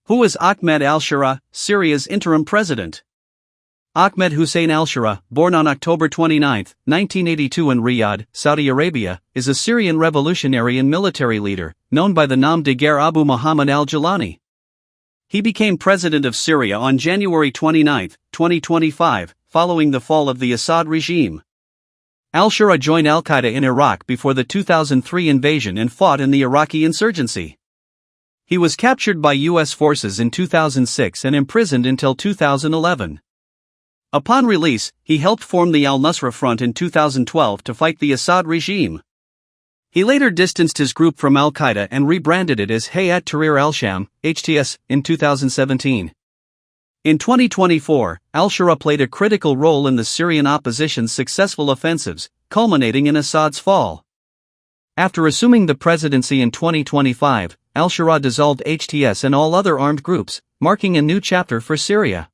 Who is Ahmed al-Sharaa, Syria's interim president? Ahmed Hussein al-Sharaa, born on October 29, 1982 in Riyadh, Saudi Arabia, is a Syrian revolutionary and military leader, known by the nom de guerre Abu Mohammad al-Jelani. He became president of Syria on January 29, 2025, following the fall of the Assad regime. Al-Sharaa joined al-Qaeda in Iraq before the 2003 invasion and fought in the Iraqi insurgency. He was captured by U.S. forces in 2006 and imprisoned until 2011. Upon release, he helped form the al-Nusra front in 2012 to fight the Assad regime. He later distanced his group from al-Qaeda and rebranded it as Hayat Tahrir al-Sham, HTS, in 2017. In 2024, al-Sharaa played a critical role in the Syrian opposition's successful offensives, culminating in Assad's fall. After assuming the presidency in 2025, al-Sharaa dissolved HTS and all other armed groups, marking a new chapter for Syria.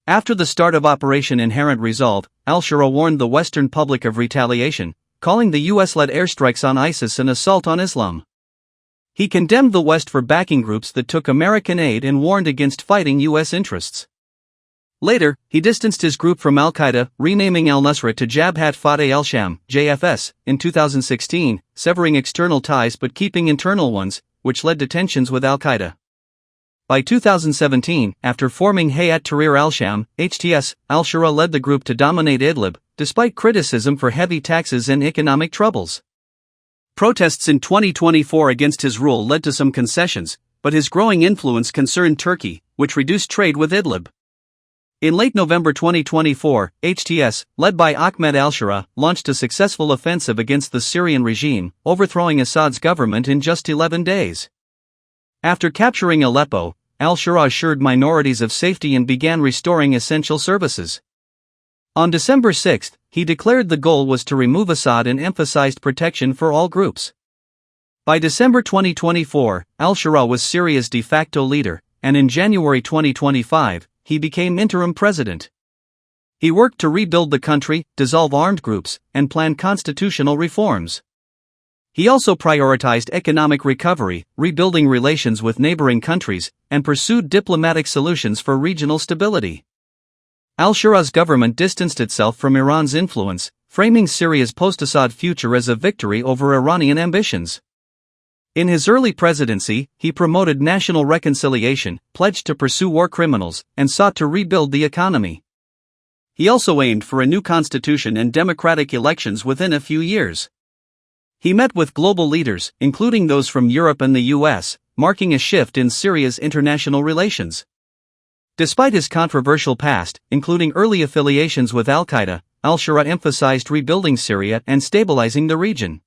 After the start of Operation Inherent Resolve, al-Sharaa warned the Western public of retaliation, calling the US-led airstrikes on ISIS an assault on Islam. He condemned the West for backing groups that took American aid and warned against fighting US interests. Later, he distanced his group from al-Qaeda, renaming al-Nusra to Jabhat Fateh al-Sham, JFS, in 2016, severing external ties but keeping internal ones, which led to tensions with al-Qaeda. By 2017, after forming Hayat Tahrir al-Sham, HTS, al-Sharaa led the group to dominate Idlib, despite criticism for heavy taxes and economic troubles. Protests in 2024 against his rule led to some concessions, but his growing influence concerned Turkey, which reduced trade with Idlib. In late November 2024, HTS, led by Ahmed al-Sharaa, launched a successful offensive against the Syrian regime, overthrowing Assad's government in just 11 days. After capturing Aleppo, al-Sharaa assured minorities of safety and began restoring essential services. On December 6, he declared the goal was to remove Assad and emphasized protection for all groups. By December 2024, al-Sharaa was Syria's de facto leader, and in January 2025, he became interim president. He worked to rebuild the country, dissolve armed groups, and plan constitutional reforms. He also prioritized economic recovery, rebuilding relations with neighboring countries, and pursued diplomatic solutions for regional stability. Al-Sharaa's government distanced itself from Iran's influence, framing Syria's post-Assad future as a victory over Iranian ambitions. In his early presidency, he promoted national reconciliation, pledged to pursue war criminals, and sought to rebuild the economy. He also aimed for a new constitution and democratic elections within a few years. He met with global leaders, including those from Europe and the US, marking a shift in Syria's international relations. Despite his controversial past, including early affiliations with al-Qaeda, al-Sharaa emphasized rebuilding Syria and stabilizing the region.